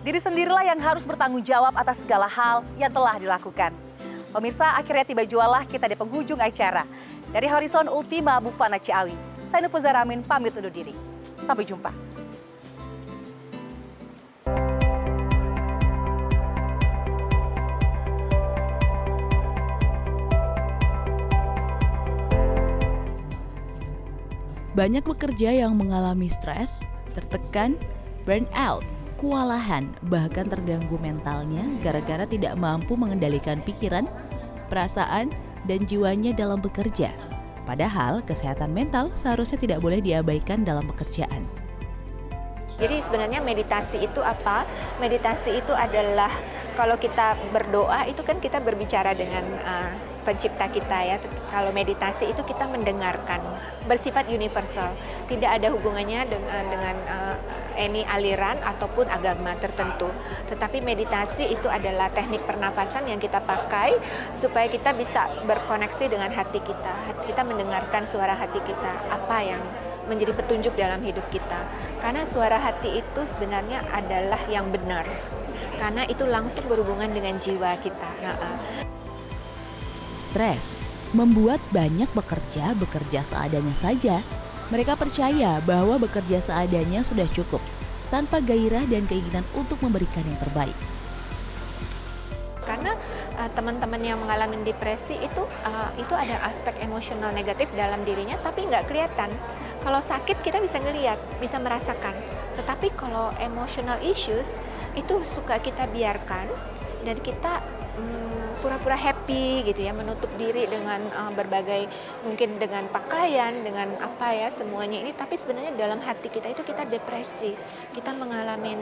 Diri sendirilah yang harus bertanggung jawab atas segala hal yang telah dilakukan. Pemirsa, akhirnya tiba jualah kita di penghujung acara. Dari Horizon Ultima Bufana Ciawi, saya Nufuzar Amin pamit undur diri. Sampai jumpa. Banyak pekerja yang mengalami stres, tertekan, burnout, kewalahan, bahkan terganggu mentalnya gara-gara tidak mampu mengendalikan pikiran, perasaan, dan jiwanya dalam bekerja. Padahal kesehatan mental seharusnya tidak boleh diabaikan dalam pekerjaan. Jadi sebenarnya meditasi itu apa? Meditasi itu adalah kalau kita berdoa itu kan kita berbicara dengan pencipta kita ya. Kalau meditasi itu kita mendengarkan, bersifat universal, tidak ada hubungannya dengan any aliran ataupun agama tertentu. Tetapi meditasi itu adalah teknik pernafasan yang kita pakai supaya kita bisa berkoneksi dengan hati kita. Kita mendengarkan suara hati kita, apa yang menjadi petunjuk dalam hidup kita. Karena suara hati itu sebenarnya adalah yang benar. Karena itu langsung berhubungan dengan jiwa kita. Stres membuat banyak bekerja seadanya saja. Mereka percaya bahwa bekerja seadanya sudah cukup, tanpa gairah dan keinginan untuk memberikan yang terbaik. Karena teman-teman yang mengalami depresi itu ada aspek emosional negatif dalam dirinya, tapi nggak kelihatan. Kalau sakit kita bisa ngelihat, bisa merasakan. Tetapi kalau emotional issues itu suka kita biarkan dan kita pura-pura happy gitu ya, menutup diri dengan berbagai mungkin dengan pakaian, dengan apa ya semuanya ini, tapi sebenarnya dalam hati kita itu kita depresi, kita mengalami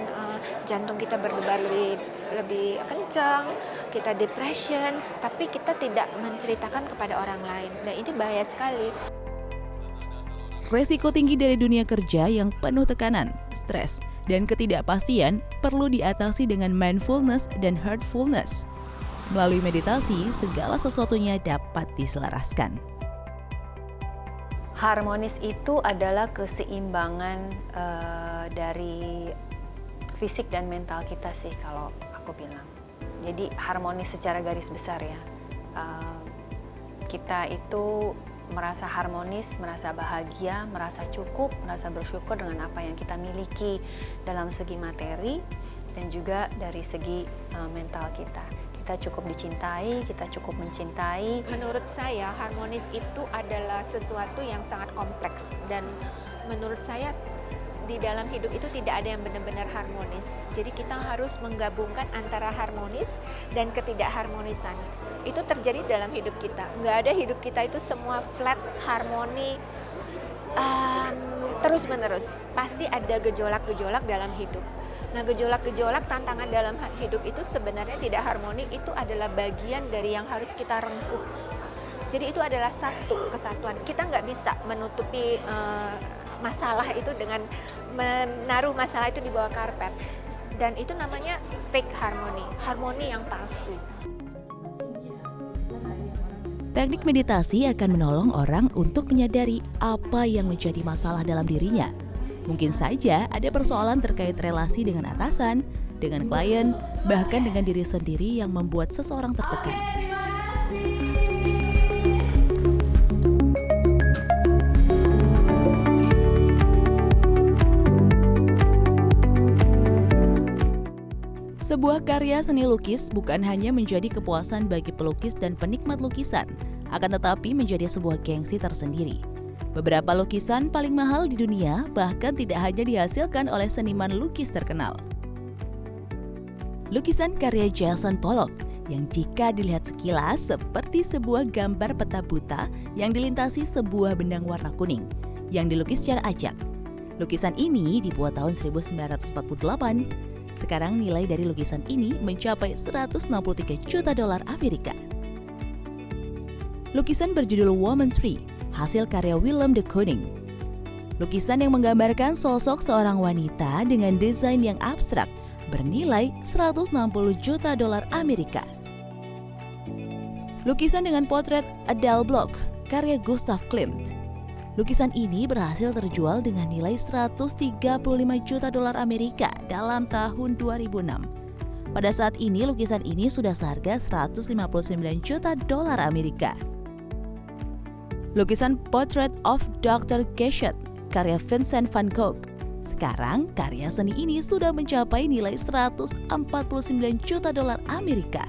jantung kita berdebar lebih kencang, kita depression, tapi kita tidak menceritakan kepada orang lain. Dan ini bahaya sekali. Resiko tinggi dari dunia kerja yang penuh tekanan, stres, dan ketidakpastian perlu diatasi dengan mindfulness dan heartfulness. Melalui meditasi, segala sesuatunya dapat diselaraskan. Harmonis itu adalah keseimbangan dari fisik dan mental kita sih kalau aku bilang. Jadi harmonis secara garis besar ya. Kita itu merasa harmonis, merasa bahagia, merasa cukup, merasa bersyukur dengan apa yang kita miliki dalam segi materi dan juga dari segi mental kita. Kita cukup dicintai, kita cukup mencintai. Menurut saya harmonis itu adalah sesuatu yang sangat kompleks dan menurut saya di dalam hidup itu tidak ada yang benar-benar harmonis. Jadi kita harus menggabungkan antara harmonis dan ketidakharmonisan. Itu terjadi dalam hidup kita. Nggak ada hidup kita itu semua flat, harmoni, terus-menerus. Pasti ada gejolak-gejolak dalam hidup. Nah, gejolak-gejolak tantangan dalam hidup itu sebenarnya tidak harmoni, itu adalah bagian dari yang harus kita rengkuh. Jadi itu adalah satu kesatuan. Kita nggak bisa menutupi masalah itu dengan menaruh masalah itu di bawah karpet. Dan itu namanya fake harmony, harmoni yang palsu. Teknik meditasi akan menolong orang untuk menyadari apa yang menjadi masalah dalam dirinya. Mungkin saja ada persoalan terkait relasi dengan atasan, dengan klien, bahkan dengan diri sendiri yang membuat seseorang tertekan. Sebuah karya seni lukis bukan hanya menjadi kepuasan bagi pelukis dan penikmat lukisan, akan tetapi menjadi sebuah gengsi tersendiri. Beberapa lukisan paling mahal di dunia bahkan tidak hanya dihasilkan oleh seniman lukis terkenal. Lukisan karya Jackson Pollock yang jika dilihat sekilas seperti sebuah gambar peta buta yang dilintasi sebuah benang warna kuning yang dilukis secara acak. Lukisan ini dibuat tahun 1948. Sekarang nilai dari lukisan ini mencapai $163 juta Amerika. Lukisan berjudul Woman Tree, hasil karya Willem de Kooning. Lukisan yang menggambarkan sosok seorang wanita dengan desain yang abstrak bernilai $160 juta Amerika. Lukisan dengan potret Adele Block, karya Gustav Klimt. Lukisan ini berhasil terjual dengan nilai 135 juta dolar Amerika dalam tahun 2006. Pada saat ini, lukisan ini sudah seharga 159 juta dolar Amerika. Lukisan Portrait of Dr. Cachet, karya Vincent van Gogh. Sekarang, karya seni ini sudah mencapai nilai 149 juta dolar Amerika.